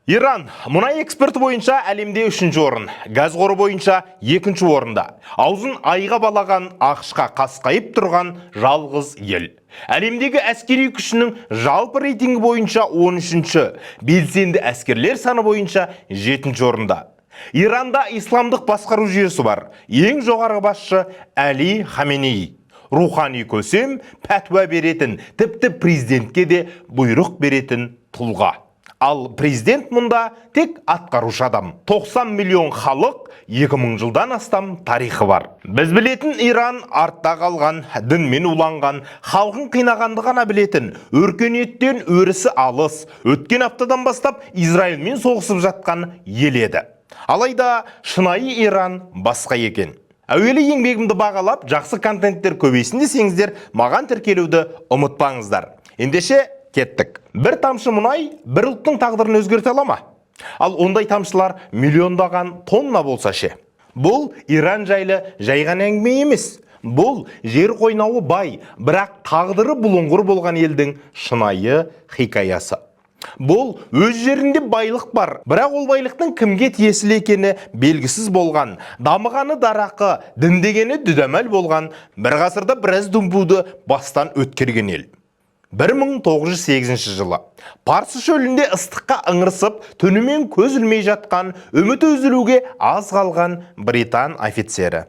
Иран мұнай экспорты бойынша әлемде 3-ші орын, газ қоры бойынша 2-ші орында. Аузын айға балаған, ақшқа қасқайып тұрған жалғыз ел. Әлемдегі әскери күшінің жалпы рейтингі бойынша 13-ші, белсенді әскерлер саны бойынша 7-ші орында. Иранда исламдық басқару жүйесі бар. Ең жоғарғы басшы Әли Хаменеи. Рухани көсем, пәтуа беретін, тіпті президентке де бұйрық беретін тұлға. Ал президент мұнда тек атқарушы адам. 90 миллион халық, 2000 жылдан астам тарихы бар. Біз білетін Иран артта қалған, дінмен уланған, халқын қинағанды ғана білетін, өркениеттен өрісі алыс, өткен аптадан бастап Израильмен соғысып жатқан ел еді. Алайда шынайы Иран басқа екен. Әуелі еңбегімді бағалап, жақсы контенттер көбейсін десеңіздер, маған тіркелуді ұмытпаңыздар. Ендеше кеттік. Бір тамшы мұнай бір ұлттың тағдырын өзгерте ала ма? Ал ондай тамшылар миллиондаған тонна болса ше. Бұл Иран жайлы жайған әңгіме емес. Бұл жер қойнауы бай, бірақ тағдыры бұлыңғыр болған елдің шынайы хикаясы. Бұл өз жерінде байлық бар, бірақ ол байлықтың кімге тиесілі екені белгісіз болған, дамығаны дарақы, діндегені дүдәмәл болған, бір ғасырда біраз дүмпуді бастан өткерген ел. 1908 жылы Парсы шөлінде ыстыққа ыңырсып, түнімен көз ілмей жатқан, үміті үзілуге аз қалған британ офицері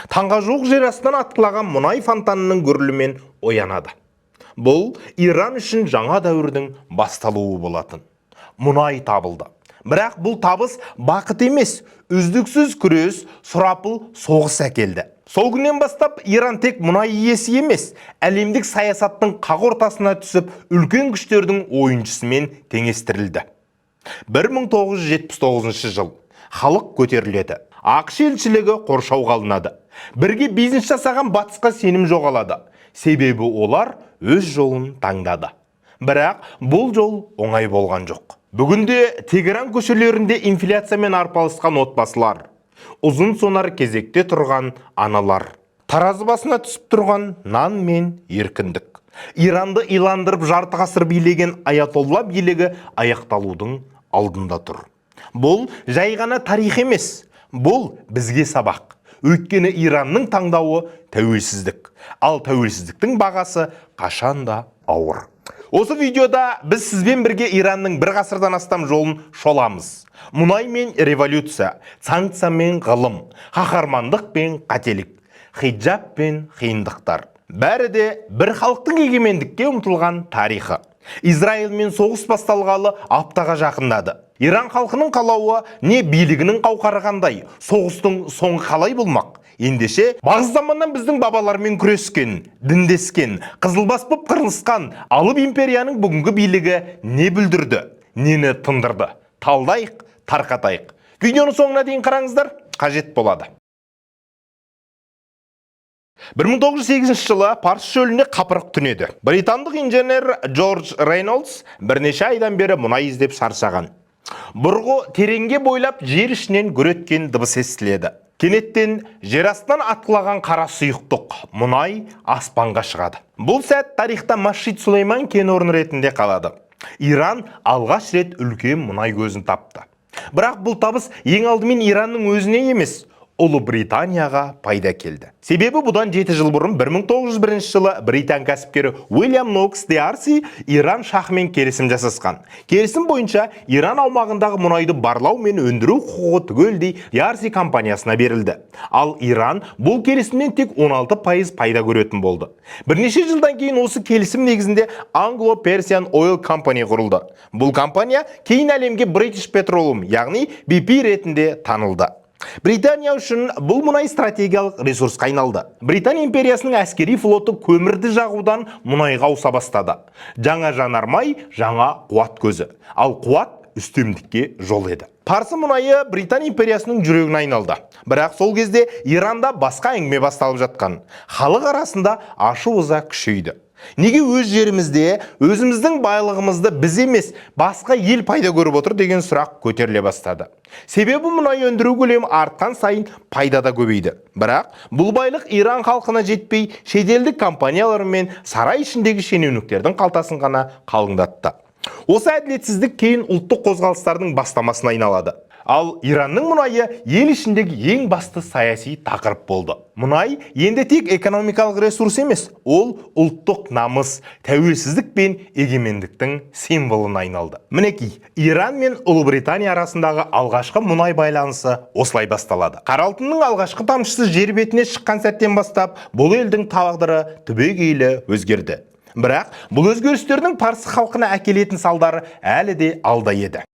таңға жуық жер астынан атқылаған мұнай фонтанының гүрілімен оянады. Бұл Иран үшін жаңа дәуірдің басталуы болатын. Мұнай табылды. Бірақ бұл табыс бақыт емес, үздіксіз күрес, сұрапыл соғыс әкелді. Сол күннен бастап Иран тек мұнай иесі емес, әлемдік саясаттың қақ ортасына түсіп, үлкен күштердің ойыншысымен теңестірілді. 1979 жыл халық көтеріледі. ақш елшілігі қоршауға алынады. Бірге бизнес жасаған батысқа сенім жоғалады. Себебі олар өз жолын таңдады. Бірақ бұл жол оңай болған жоқ. Бүгінде Тегеран көшелерінде инфляциямен арпалысқан отбасылар, ұзын сонар кезекте тұрған аналар, таразы басына түсіп тұрған нан мен еркіндік. Иранды иландырып жарты ғасыр билеген аятолла билігі аяқталудың алдында тұр. Бұл жай ғана тарих емес, бұл бізге сабақ. Өйткені Иранның таңдауы тәуелсіздік, ал тәуелсіздіктің бағасы қашанда ауыр. Осы видеода біз сізбен бірге Иранның бір ғасырдан астам жолын шоламыз. Мұнай мен революция, санкция мен ғылым, қаһармандық пен қателік, хиджаб пен қиындықтар. Бәрі де бір халықтың егемендікке ұмтылған тарихы. Израильмен соғыс басталғалы аптаға жақындады. Иран халқының қалауы не билігінің қауқары қандай, соғыстың соңы қалай болмақ? Ендеше, бағыз заманнан біздің бабалармен күрескен, діндескен, қызылбас боп қырылысқан алып империяның бүгінгі билігі не бүлдірді, нені тындырды? Талдайық, тарқатайық. Видеоны соңына дейін қараңыздар, қажет болады. 1908 жылы Парсы шөлінде қапырық түнеді. Британдық инженер Джордж Рейнольдс бірнеше айдан бері мұнай іздеп шаршаған. Бұрғы тереңге бойлап жер ішінен гүр еткен дыбыс естіледі. Кенеттен жер астынан атқылаған қара сұйықтық, мұнай аспанға шығады. Бұл сәт тарихта Машид Сулейман кен орны ретінде қалады. Иран алғаш рет үлкен мұнай көзін тапты. Бірақ бұл табыс ең алдымен Иранның өзіне емес, Ұлыбританияға пайда келді. Себебі бұдан 7 жыл бұрын 1901 жылы британ кәсіпкері Уильям Нокс D'Арси Иран шахымен келісім жасасқан. Келісім бойынша Иран аумағындағы мұнайды барлау мен өндіру құқығы түгелдей D'Арси компаниясына берілді. Ал Иран бұл келісімнен тек 16% пайда көретін болды. Бірнеше жылдан кейін осы келісім негізінде Anglo-Persian Oil Company құрылды. Бұл компания кейін әлемге British Petroleum, яғни BP ретінде танылды. Британия үшін бұл мұнай стратегиялық ресурсқа айналды. Британ империясының әскери флоты көмірді жағудан мұнайға ауса бастады. Жаңа жанармай, жаңа қуат көзі. Ал қуат үстемдікке жол еді. Парсы мұнайы Британ империясының жүрегіне айналды. Бірақ сол кезде Иранда басқа әңгіме басталып жатқан. Халық арасында ашу-ыза күшейді. Неге өз жерімізде, өзіміздің байлығымызды біз емес, басқа ел пайда көріп отыр деген сұрақ көтеріле бастады. Себебі мұнай өндіру көлемі артқан сайын пайда да көбейді. Бірақ бұл байлық Иран халқына жетпей, шетелдік компаниялар мен сарай ішіндегі шенеуніктердің қалтасын ғана қалыңдатты. Осы әділетсіздік кейін ұлттық қозғалыстардың бастамасына айналады. Ал Иранның мұнайы ел ішіндегі ең басты саяси тақырып болды. Мұнай енді тек экономикалық ресурс емес, ол ұлттық намыс, тәуелсіздік пен егемендіктің символына айналды. Мінекей, Иран мен Ұлыбритания арасындағы алғашқы мұнай байланысы осылай басталады. Қара алтынның алғашқы тамшысы жер бетіне шыққан сәттен бастап, бұл елдің тағдыры түбегейлі өзгерді. Бірақ бұл өзгерістердің парсы халқына әкелетін салдары әлі де алда еді.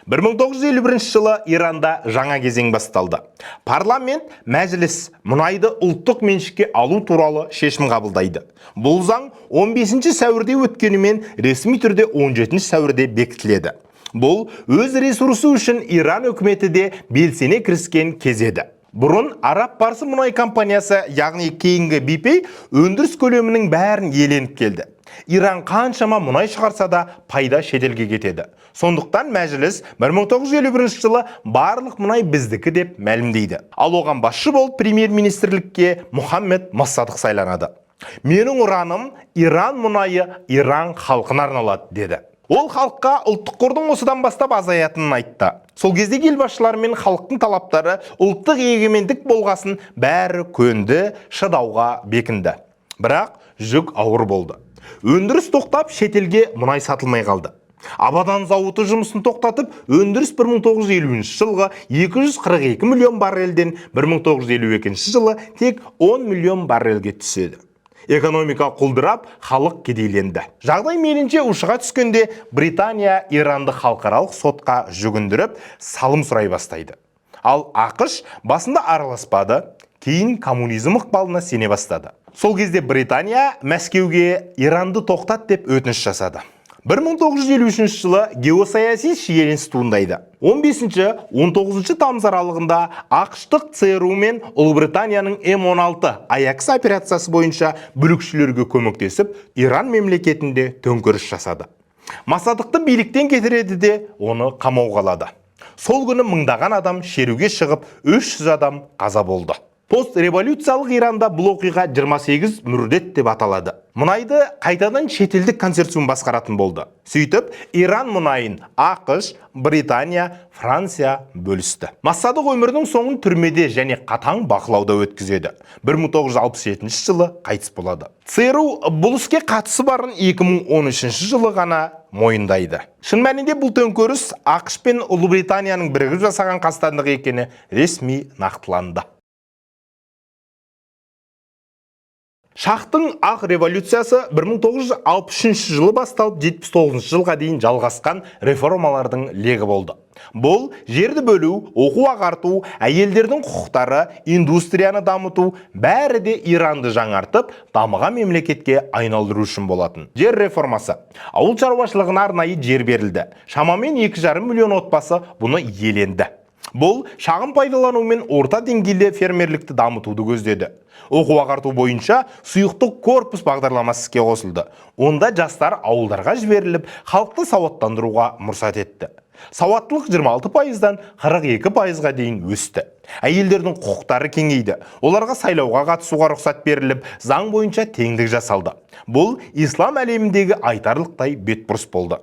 1951 жылы Иранда жаңа кезең басталды. Парламент, мәжіліс мұнайды ұлттық меншікке алу туралы шешім қабылдайды. Бұл заң 15 сәуірде өткенімен ресми түрде 17 сәуірде бекітіледі. Бұл өз ресурсы үшін Иран үкіметі де белсене кіріскен кез еді. Бұрын Араб-Парсы мұнай компаниясы, яғни кейінгі BP, өндіріс көлемінің бәрін иеленіп келді. Иран қаншама мұнай шығарса да пайда шетелге кетеді. Сондықтан мәжіліс 1951 жылы барлық мұнай біздікі деп мәлімдейді. Ал оған басшы болып премьер-министрлікке Мұхаммед Моссадық сайланады. Менің ұраным Иран мұнайы Иран халқына арналады деді. Ол халыққа ұлттық қордың осыдан бастап азаятынын айтты. Сол кезде ел басшылары мен халықтың талаптары ұлттық егемендік болғасын бәрі көнді, шыдауға бекінді. Бірақ жүк ауыр болды. Өндіріс тоқтап, шетелге мұнай сатылмай қалды. Абадан зауыты жұмысын тоқтатып, өндіріс 1950 жылғы 242 миллион баррельден 1952 жылы тек 10 миллион баррельге түседі. Экономика құлдырап, халық кедейленді. Жағдай мейлінше ушыға түскенде Британия Иранды халықаралық сотқа жүгіндіріп, салым сұрай бастайды. Ал ақш басында араласпады, кейін коммунизм ықпалына сене бастады. Сол кезде Британия Мәскеуге Иранды тоқтат деп өтініш жасады. 1953 жылы геосаяси шиеленіс туындайды. 15-19 тамыз аралығында ақштық ЦРУ мен Ұлыбританияның М-16 Аякс операциясы бойынша бүлікшілерге көмектесіп, Иран мемлекетінде төңкеріс жасады. Моссадықты биліктен кетіреді де, оны қамауға алады. Сол күні мыңдаған адам шеруге шығып, 300 адам қаза болды. Пост-революциялық Иранда бұл оқиға 28 мүрдет деп аталады. Мұнайды қайтадан шетелдік консорциум басқаратын болды. Сөйтіп, Иран мұнайын ақш, Британия, Франция бөлісті. Моссадық өмірінің соңын түрмеде және қатаң бақылауда өткізеді. 1967 жылы қайтыс болады. ЦРУ бұл іске қатысы барын 2013 жылы ғана мойындайды. Шын мәнінде бұл төңкеріс ақш пен Ұлыбританияның бірігіп жасаған қастандығы екені ресми нақтыланды. Шахтың ақ революциясы 1963 жылы басталып 79 жылға дейін жалғасқан реформалардың легі болды. Бұл жерді бөлу, оқу ағарту, әйелдердің құқықтары, индустрияны дамыту бәрі де Иранды жаңартып, дамыған мемлекетке айналдыру үшін болатын. Жер реформасы. Ауыл шаруашылығына арнайы жер берілді. Шамамен 2,5 миллион отбасы бұны иеленді. Бұл шағын пайдалану мен орта деңгейлі фермерлікті дамытуды көздеді. Оқу ағарту бойынша сұйықтық корпус бағдарламасы іске қосылды. Онда жастар ауылдарға жіберіліп, халықты сауаттандыруға мұрсат етті. Сауаттылық 26%-дан 42%-ға дейін өсті. Әйелдердің құқықтары кеңейді. Оларға сайлауға қатысуға рұқсат беріліп, заң бойынша теңдік жасалды. Бұл ислам әлеміндегі айтарлықтай бетбұрыс болды.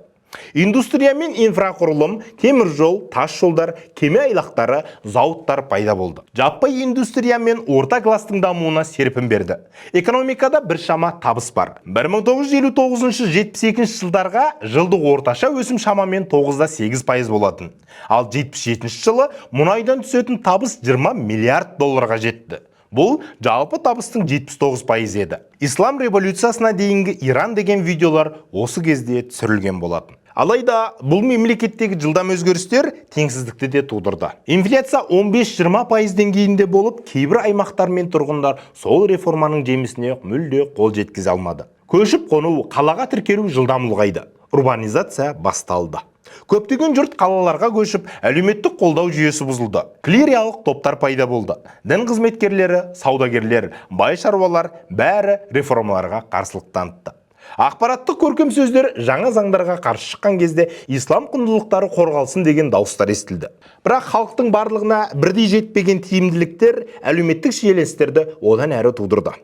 Индустрия мен инфрақұрылым, темір жол, тас жолдар, кеме айлақтары, зауыттар пайда болды. Жаппай индустрия мен орта кластың дамуына серпін берді. Экономикада біршама табыс бар. 1959-72 жылдарға жылдық орташа өсім шамамен 9,8% болатын. Ал 77 жылы мұнайдан түсетін табыс 20 миллиард долларға жетті. Бұл жалпы табыстың 79% еді. Ислам революциясына дейінгі Иран деген видеолар осы кезде түсірілген болатын. Алайда бұл мемлекеттегі жылдам өзгерістер теңсіздікті де тудырды. Инфляция 15-20% деңгейінде болып, кейбір аймақтар мен тұрғындар сол реформаның жемісіне мүлде қол жеткізе алмады. Көшіп қону, қалаға тіркелу жылдам ұлғайды. Урбанизация басталды. Көптеген жұрт қалаларға көшіп, әлеуметтік қолдау жүйесі бұзылды. Клериялық топтар пайда болды. Дін қызметкерлері, саудагерлер, бай шаруалар бәрі реформаларға қарсылық танытты. Ақпараттық көркем сөздер жаңа заңдарға қарсы шыққан кезде ислам құндылықтары қорғалсын деген дауыстар естілді. Бірақ халықтың барлығына бірдей жетпеген тиімділіктер әлеуметтік шиеленістерді одан әрі тудырды.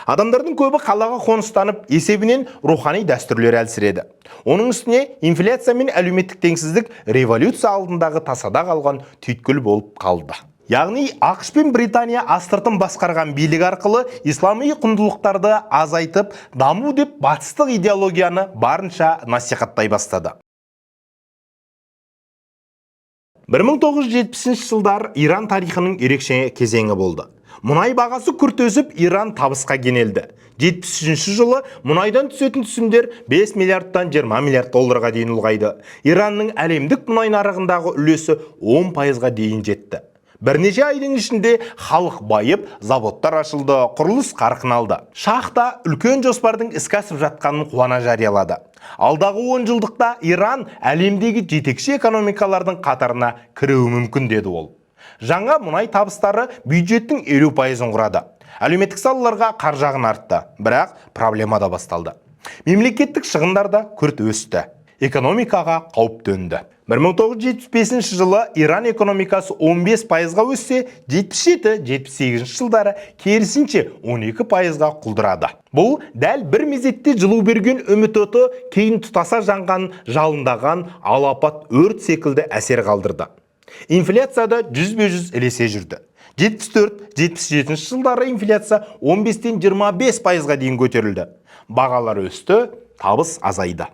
Адамдардың көбі қалаға қоныстанып, есебінен рухани дәстүрлер әлсіреді. Оның үстіне инфляция мен әлеуметтік теңсіздік революция алдындағы тасада қалған түйткіл болып қалды. Яғни ақш пен Британия астыртын басқарған билік арқылы ислами құндылықтарды азайтып, даму деп батыстық идеологияны барынша насихаттай бастады. 1970 жылдар Иран тарихының ерекше кезеңі болды. Мұнай бағасы күрт өсіп, Иран табысқа кенелді. 73 жылы мұнайдан түсетін түсімдер 5 миллиардтан 20 миллиард долларға дейін ұлғайды. Иранның әлемдік мұнай нарығындағы үлесі 10%-ға дейін жетті. Бірнеше айдың ішінде халық байып, заводтар ашылды, құрылыс қарқын алды. Шах та үлкен жоспардың іске асып жатқанын қуана жариялады. Алдағы 10 жылдықта Иран әлемдегі жетекші экономикалардың қатарына кіруі мүмкін деді ол. Жаңа мұнай табыстары бюджеттің 50%-ын құрады. Әлеуметтік салаларға қаржағын артты, бірақ проблема да басталды. Мемлекеттік шығындар да күрт өсті. Экономикаға қауіп төнді. 1975 жылы Иран экономикасы 15%-ға өссе, 77-78 жылдары керісінше 12%-ға құлдырады. Бұл дәл бір мезетте жылу берген үміт оты кейін тұтаса жанған, жалындаған алапат өрт секілді әсер қалдырды. Инфляцияда 100% ілесе жүрді. 74-77 жылдары инфляция 15-тен 25%-ға дейін көтерілді. Бағалар өсті, табыс азайды.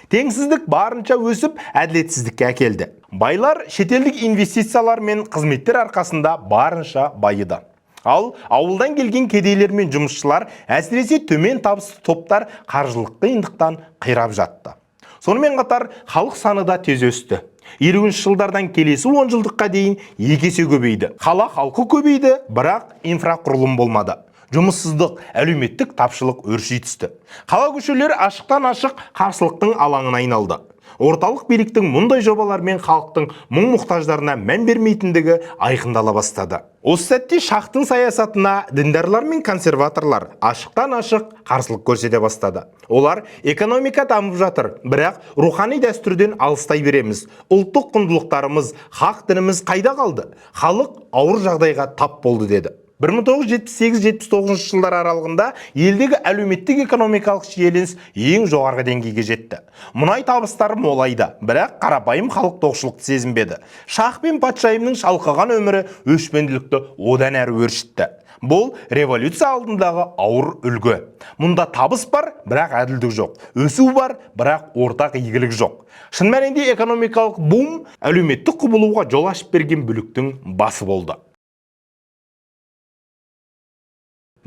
Теңсіздік барынша өсіп, әділетсіздікке әкелді. Байлар шетелдік инвестициялар мен қызметтер арқасында барынша байыды. Ал ауылдан келген кедейлер мен жұмысшылар, әсіресе төмен табысты топтар қаржылық қиындықтан қирап жатты. Сонымен қатар халық саны да тез өсті. 20 жылдардан келесі 10 жылдыққа дейін 2 есе көбейді. Қала халқы көбейді, бірақ инфрақұрылым болмады. Жұмыссыздық, әлеуметтік тапшылық өрши түсті. Қала көшелері ашықтан ашық қарсылықтың алаңына айналды. Орталық биліктің мұндай жобалармен халықтың мұң-мұқтаждарына мән бермейтіндігі айқындала бастады. Осы сәтте Шахтың саясатына діндарлар мен консерваторлар ашықтан ашық қарсылық көрсете бастады. Олар экономика дамып жатыр, бірақ рухани дәстүрден алыстай береміз. Ұлттық құндылықтарымыз, хақ дініміз қайда қалды? Халық ауыр жағдайға тап болды деді. 1978-79 жылдар аралығында елдегі әлеуметтік экономикалық шиеленіс ең жоғарғы деңгейге жетті. Мұнай табыстары молайды, бірақ қарапайым халық тоқшылықты сезінбеді. Шах пен патшайымның шалқыған өмірі өшпенділікті одан әрі өршітті. Бұл революция алдындағы ауыр үлгі. Мұнда табыс бар, бірақ әділдік жоқ. Өсу бар, бірақ ортақ игілік жоқ. Шын мәнінде экономикалық бум әлеуметтік құбылуға жол ашып берген бүліктің басы болды.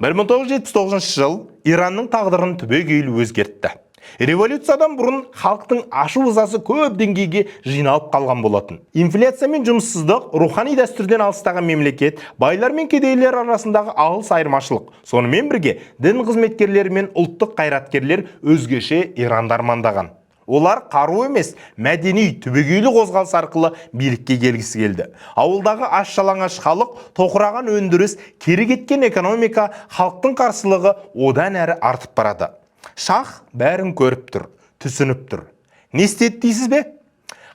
1979 жыл Иранның тағдырын түбегейлі өзгертті. Революциядан бұрын халықтың ашу-ызасы көп деңгейге жиналып қалған болатын. Инфляция мен жұмыссыздық, рухани дәстүрден алыстаған мемлекет, байлар мен кедейлер арасындағы алыс айырмашылық. Сонымен бірге дін қызметкерлері мен ұлттық қайраткерлер өзгеше Иранды армандаған. Олар қару емес, мәдени түбегейлі қозғалыс арқылы билікке келгісі келді. Ауылдағы аш-жалаңаш халық, тоқыраған өндіріс, кері кеткен экономика, халықтың қарсылығы одан әрі артып барады. Шах бәрін көріп тұр, түсініп тұр. Не істеді дейсіз бе?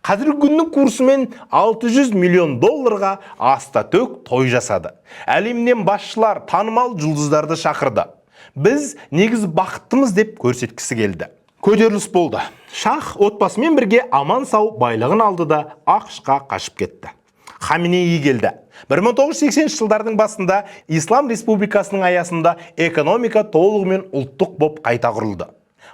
Қазіргі күннің курсымен 600 миллион долларға аста-төк той жасады. Әлемнен басшылар, танымал жұлдыздарды шақырды. Біз негіз бақыттымыз деп көрсеткісі келді. Көтеріліс болды. Шах отбасымен бірге аман сау байлығын алды да ақш-қа қашып кетті. Хаминеи келді. 1980 жылдардың басында Ислам Республикасының аясында экономика толығымен ұлттық боп қайта құрылды.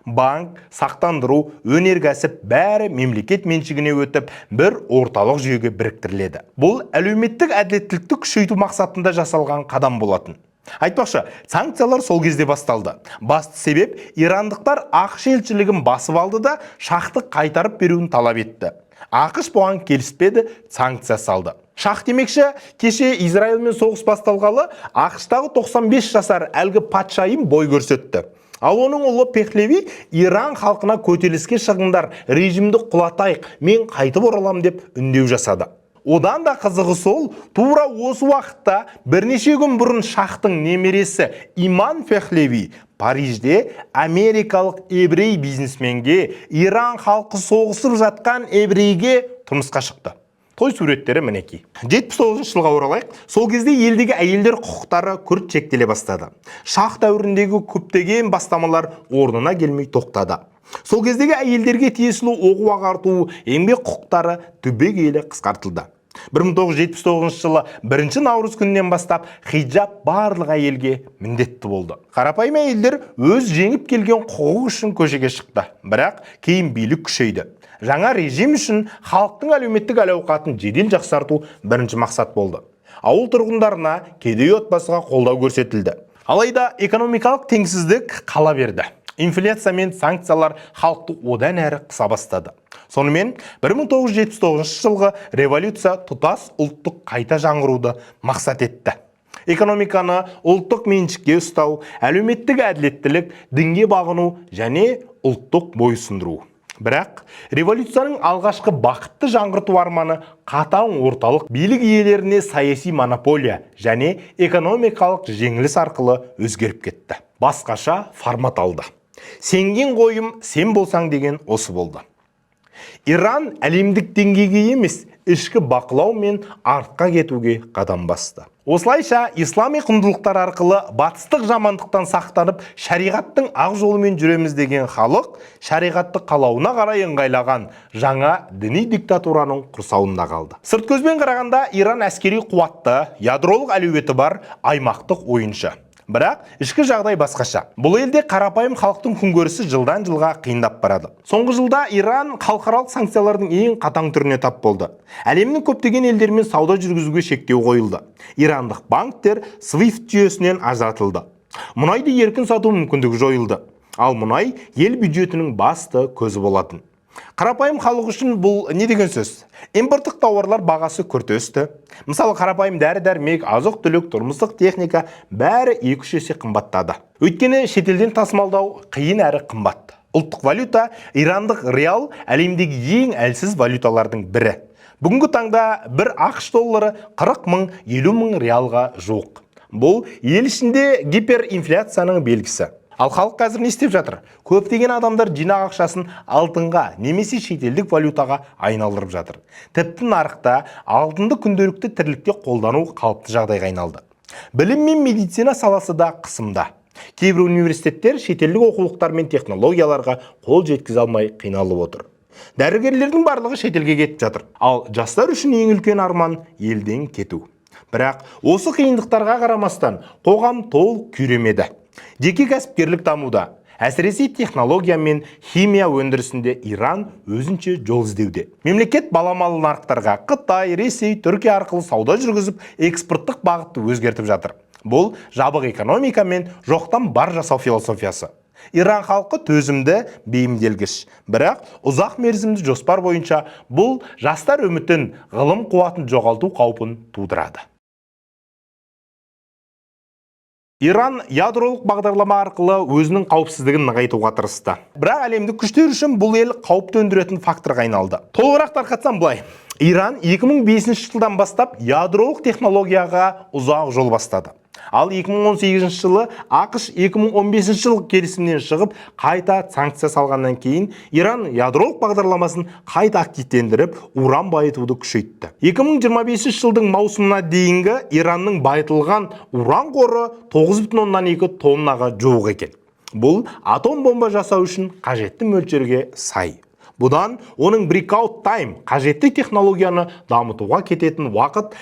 Банк, сақтандыру, өнеркәсіп бәрі мемлекет меншігіне өтіп, бір орталық жүйеге біріктіріледі. Бұл әлеуметтік әділеттілікті күшейту мақсатында жасалған қадам болатын. Айтпақшы, санкциялар сол кезде басталды. Басты себеп ирандықтар ақш елшілігін басып алды да Шахты қайтарып беруін талап етті. ақш бұған келіспеді, санкция салды. Шах демекші, кеше Израильмен соғыс басталғалы ақштағы 95 жасар әлгі патшайым бой көрсетті. Ал оның ұлы Пехлеви Иран халқына көтеріліске шығыңдар, режимді құлатайық, мен қайтып оралам деп үндеу жасады. Одан да қызығы сол, тура осы уақытта бірнеше күн бұрын Шахтың немересі Иман Пехлеви Парижде америкалық еврей бизнесменге Иран халқы соғысып жатқан еврейге тұрмысқа шықты. Той суреттері мінекей. 79 жылға оралайық. Сол кезде елдегі әйелдер құқықтары күрт шектеле бастады. Шах дәуіріндегі көптеген бастамалар орнына келмей тоқтады. Сол кездегі әйелдерге тиесілі оқу ағарту, еңбек құқықтары түбегейлі қысқартылды. 1979 жылы 1 наурыз күнінен бастап хиджаб барлық әйелге міндетті болды. Қарапайым әйелдер өз жеңіп келген құқығы үшін көшеге шықты. Бірақ кейін билік күшейді. Жаңа режим үшін халықтың әлеуметтік әл-ауқатын жедел жақсарту бірінші мақсат болды. Ауыл тұрғындарына, кедей отбасыға қолдау көрсетілді. Алайда экономикалық теңсіздік қала берді. Инфляция мен санкциялар халықты одан әрі қыса бастады. Сонымен 1979 жылғы революция тұтас ұлттық қайта жаңғыруды мақсат етті. Экономиканы ұлттық меншікке ұстау, әлеуметтік әділеттілік, дінге бағыну және ұлттық бойұсындыру. Бірақ революцияның алғашқы бақытты жаңғырту арманы қатаң орталық билік иелеріне саяси монополия және экономикалық жеңіліс арқылы өзгеріп кетті. Басқаша формат алды. Сенген қойым сен болсаң деген осы болды. Иран әлемдік деңгейге емес, ішкі бақылау мен артқа кетуге қадам басты. Осылайша ислами құндылықтар арқылы батыстық жамандықтан сақтанып, шариғаттың ақ жолымен жүреміз деген халық шариғатты қалауына қарай ыңғайлаған жаңа діни диктатураның құрсауында қалды. Сырт көзбен қарағанда Иран әскери қуатты, ядролық әлеуеті бар аймақтық ойыншы. Бірақ ішкі жағдай басқаша. Бұл елде қарапайым халықтың күнкөрісі жылдан жылға қиындап барады. Соңғы жылда Иран халықаралық санкциялардың ең қатаң түріне тап болды. Әлемнің көптеген елдермен сауда жүргізуге шектеу қойылды. Ирандық банктер SWIFT жүйесінен ажыратылды. Мұнайды еркін сату мүмкіндігі жойылды. Ал мұнай ел бюджетінің басты көзі болатын. Қарапайым халық үшін бұл не деген сөз? Импорттық тауарлар бағасы күрт өсті. Мысалы, қарапайым дәрі-дәрмек, азық-түлік, тұрмыстық техника бәрі 2-3 есе қымбаттады. Өйткені шетелден тасымалдау қиын әрі қымбат. Ұлттық валюта, ирандық реал әлемдегі ең әлсіз валюталардың бірі. Бүгінгі таңда бір ақш доллары 40 мың, 50 мың реалға жуық. Бұл ел ішінде гиперинфляцияның белгісі. Ал халық қазір не істеп жатыр? Көптеген адамдар жинақ ақшасын алтынға немесе шетелдік валютаға айналдырып жатыр. Тіпті нарықта алтынды күнделікті тірлікте қолдану қалыпты жағдайға айналды. Білім мен медицина саласы да қысымда. Кейбір университеттер шетелдік оқулықтар мен технологияларға қол жеткізе алмай қиналып отыр. Дәрігерлердің барлығы шетелге кетіп жатыр. Ал жастар үшін ең үлкен арман елден кету. Бірақ осы қиындықтарға қарамастан қоғам толық күйремеді. Жеке кәсіпкерлік дамуда, әсіресе технология мен химия өндірісінде Иран өзінше жол іздеуде. Мемлекет баламалы нарықтарға Қытай, Ресей, Түркия арқылы сауда жүргізіп, экспорттық бағытты өзгертіп жатыр. Бұл жабық экономика мен жоқтан бар жасау философиясы. Иран халқы төзімді, бейімделгіш. Бірақ ұзақ мерзімді жоспар бойынша бұл жастар үмітін, ғылым қуатын жоғалту қаупін тудырады. Иран ядролық бағдарлама арқылы өзінің қауіпсіздігін нығайтуға тырысты. Бірақ әлемдік күштер үшін бұл ел қауіп төндіретін факторға айналды. Толығырақ тарқатсам былай. Иран 2005 жылдан бастап ядролық технологияға ұзақ жол бастады. Ал 2018 жылы ақш 2015 жылғы келісімнен шығып, қайта санкция салғаннан кейін Иран ядролық бағдарламасын қайта активтендіріп, уран байытуды күшейтті. 2025 жылдың маусымына дейінгі Иранның байытылған уран қоры 9,2 тоннаға жуық екен. Бұл атом бомба жасау үшін қажетті мөлшерге сай. Бұдан оның breakout time, қажетті технологияны дамытуға кететін уақыт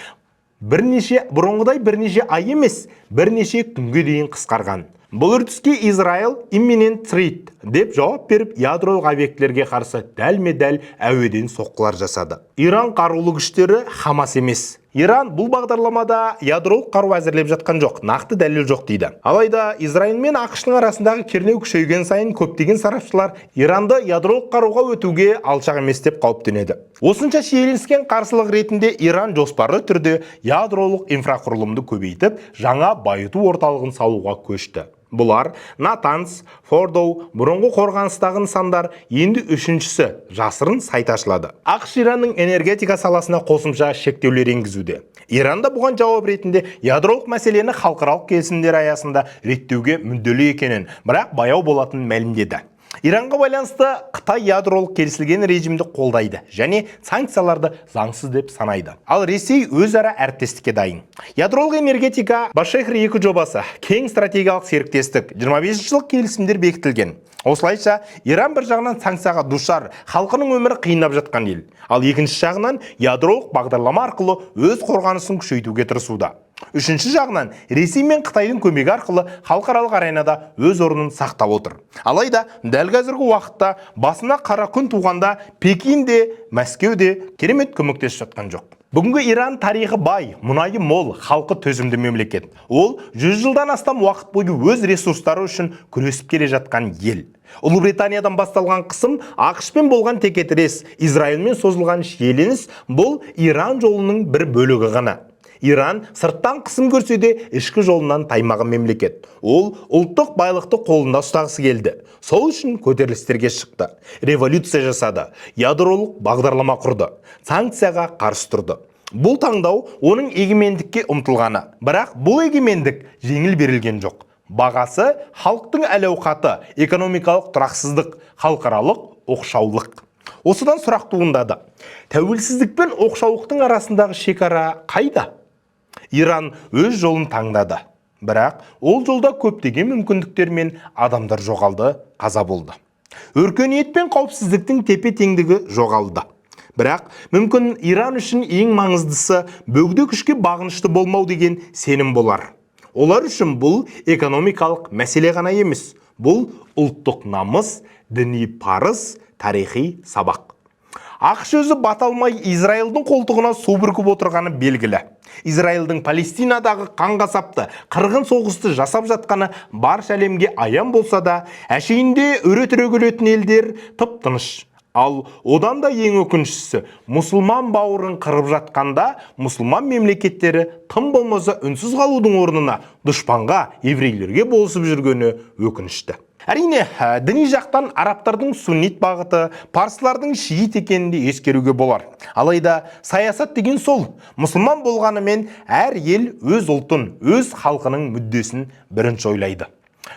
бұрынғыдай бірнеше ай емес, бірнеше күнге дейін қысқарған. Бұл үрдіске Израиль imminent threat деп жауап беріп, ядролық объектілерге қарсы дәлме-дәл әуеден соққылар жасады. Иран қарулы күштері Хамас емес. Иран бұл бағдарламада ядролық қару әзірлеп жатқан жоқ, нақты дәлел жоқ дейді. Алайда Израиль мен ақш-тың арасындағы кернеу күшейген сайын көптеген сарапшылар Иранды ядролық қаруға өтуге алшақ емес деп қауіптенеді. Осынша шиеленіскен қарсылық ретінде Иран жоспарлы түрде ядролық инфрақұрылымды көбейтіп, жаңа байыту орталығын салуға көшті. Бұлар Натанс, Фордоу, бұрынғы қорғаныстағы нысандар, енді үшіншісі жасырын сайт ашылады. ақш Иранның энергетика саласына қосымша шектеулер енгізуде. Иранда бұған жауап ретінде ядролық мәселені халықаралық келісімдер аясында реттеуге мүдделі екенін, бірақ баяу болатынын мәлімдеді. Иранға байланысты Қытай ядролық келісілген режимді қолдайды және санкцияларды заңсыз деп санайды. Ал Ресей өзара әріптестікке дайын. Ядролық энергетика Башехр 2 жобасы кең стратегиялық серіктестік 25 жылдық келісімдер бекітілген. Осылайша Иран бір жағынан санкцияға душар, халқының өмірі қиындап жатқан ел. Ал екінші жағынан ядролық бағдарлама арқылы өз қорғанысын күшейтуге тырысуда. Үшінші жағынан Ресей мен Қытайдың көмегі арқылы халықаралық аренада өз орнын сақтап отыр. Алайда дәл қазіргі уақытта басына қара күн туғанда Пекин де, Мәскеу де керемет көмектесіп жатқан жоқ. Бүгінгі Иран тарихы бай, мұнайы мол, халқы төзімді мемлекет. Ол 100 жылдан астам уақыт бойы өз ресурстары үшін күресіп келе жатқан ел. Ұлыбританиядан басталған қысым, ақш-пен болған текетірес, Израильмен созылған шиеленіс бұл Иран жолының бір бөлігі ғана. Иран сырттан қысым көрсе де ішкі жолынан таймаған мемлекет. Ол ұлттық байлықты қолында ұстағысы келді. Сол үшін көтерілістерге шықты. Революция жасады. Ядролық бағдарлама құрды. Санкцияға қарсы тұрды. Бұл таңдау оның егемендікке ұмтылғаны. Бірақ бұл егемендік жеңіл берілген жоқ. Бағасы халықтың әл-ауқаты, экономикалық тұрақсыздық, халықаралық оқшаулық. Осыдан сұрақ туындады. Тәуелсіздік пен оқшаулықтың арасындағы шекара қайда? Иран өз жолын таңдады. Бірақ ол жолда көптеген мүмкіндіктер мен адамдар жоғалды, қаза болды. Өркениет пен қауіпсіздіктің тепе-теңдігі жоғалды. Бірақ мүмкін Иран үшін ең маңыздысы бөгде күшке бағынышты болмау деген сенім болар. Олар үшін бұл экономикалық мәселе ғана емес. Бұл ұлттық намыс, діни парыз, тарихи сабақ. Ақш өзі бата алмай Израильдің қолтығына су бүркіп отырғаны белгілі. Израильдің Палестинадағы қанғасапты, қырғын соғысты жасап жатқаны барша әлемге аян болса да, әшейінде өре түрегелетін елдер тып-тыныш. Ал одан да ең өкініштісі, мұсылман бауырын қырып жатқанда, мұсылман мемлекеттері тым болмаса үнсіз қалудың орнына дұшпанға, еврейлерге болысып жүргені өкінішті. Әрине, діни жақтан арабтардың суннит бағыты, парсылардың шиит екенінде ескеруге болар. Алайда саясат деген сол. Мұсылман болғанымен әр ел өз ұлтын, өз халқының мүддесін бірінші ойлайды.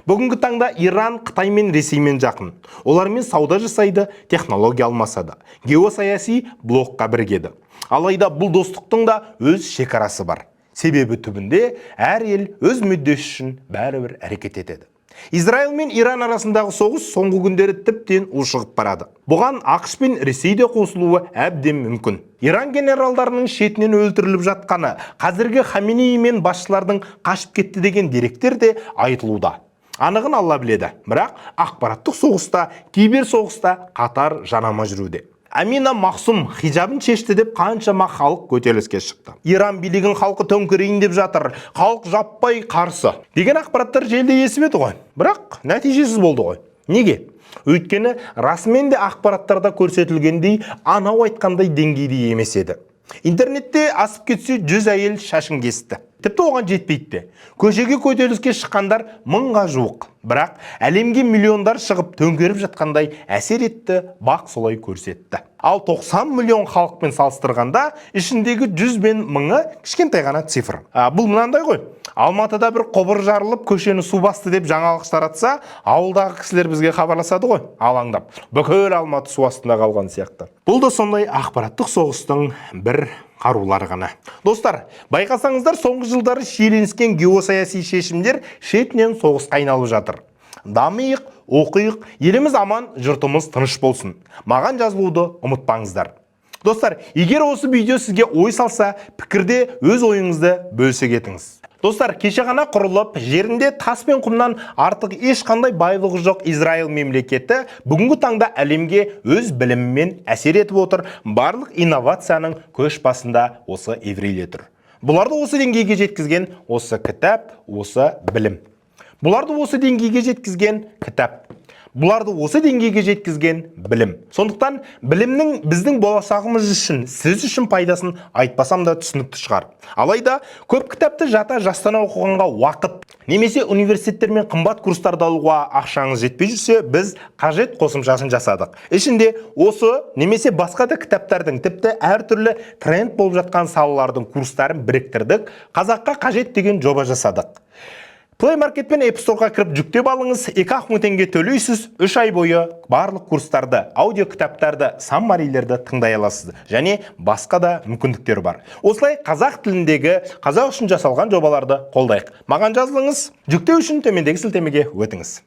Бүгінгі таңда Иран Қытай мен Ресеймен жақын. Олармен сауда жасайды, технология алмасады. Геосаяси блокқа біргеді. Алайда бұл достықтың да өз шекарасы бар. Себебі түбінде әр ел өз мүддесі үшін бәрібір әрекет етеді. Израиль мен Иран арасындағы соғыс соңғы күндері тіптен ушығып барады. Бұған ақш пен Ресей де қосылуы әбден мүмкін. Иран генералдарының шетінен өлтіріліп жатқаны, қазіргі Хаменеи мен басшылардың қашып кетті деген деректер де айтылуда. Анығын Алла біледі, бірақ ақпараттық соғыста, кибер соғыста қатар жанама жүруде. Амина Махсум хижабын шешті деп қаншама халық көтеріліске шықты. Иран билігін халқы төңкерейін деп жатыр, халық жаппай қарсы деген ақпараттар желіде есіп еді ғой. Бірақ нәтижесіз болды ғой. Неге? Өйткені расымен де ақпараттарда көрсетілгендей анау айтқандай деңгейде емес еді. Интернетте асып кетсе 100 әйел шашын кесті. Тіпті оған жетпейді. Көшеге көтеріліске шыққандар 1000-ға жуық. Бірақ әлемге миллиондар шығып төңкеріп жатқандай әсер етті, бақ солай көрсетті. Ал 90 миллион халықпен салыстырғанда ішіндегі 100 бен 1000-ы кішкентай ғана цифр. Бұл мынандай ғой. Алматыда бір құбыр жарылып көшені су басты деп жаңалық таратса, ауылдағы кісілер бізге хабарласады ғой, алаңдап. Бүкіл Алматы су астында қалған сияқты. Бұл да сондай ақпараттық соғыстың бір қарулары ғана. Достар, байқасаңыздар, соңғы жылдары шиеленіскен геосаяси шешімдер шетінен соғысқа айналып жатыр. Дамиық, оқиық, еліміз аман, жұртымыз тыныш болсын. Маған жазылуды ұмытпаңыздар. Достар, егер осы видео сізге ой салса, пікірде өз ойыңызды бөлісе кетіңіз. Достар, кеше ғана құрылып, жерінде тас пен құмнан артық ешқандай байлығы жоқ Израиль мемлекеті бүгінгі таңда әлемге өз білімімен әсер етіп отыр. Барлық инновацияның көш басында осы еврейлер тұр. Бұларды осы деңгейге жеткізген осы кітап, осы білім. Бұларды осы деңгейге жеткізген кітап. Бұларды осы деңгейге жеткізген білім. Сондықтан білімнің біздің болашағымыз үшін, сіз үшін пайдасын айтпасам да түсінікті шығар. Алайда көп кітапты жастан оқығанға уақыт, немесе университеттер мен қымбат курстарды алуға ақшаңыз жетпей жүрсе, біз қажет қосымшасын жасадық. Ішінде осы немесе басқа да кітаптардың, тіпті әртүрлі тренд болып жатқан салалардың курстарын біріктірдік, қазаққа қажет деген жоба жасадық. Play Market пен App Store'ға кіріп жүктеп алыңыз, 2-ақ мың теңге төлейсіз, 3 ай бойы барлық курстарды, аудио кітаптарды, саммарилерді тыңдай аласыз. Және басқа да мүмкіндіктер бар. Осылай қазақ тіліндегі қазақ үшін жасалған жобаларды қолдайық. Маған жазылыңыз, жүктеу үшін төмендегі сілтемеге өтіңіз.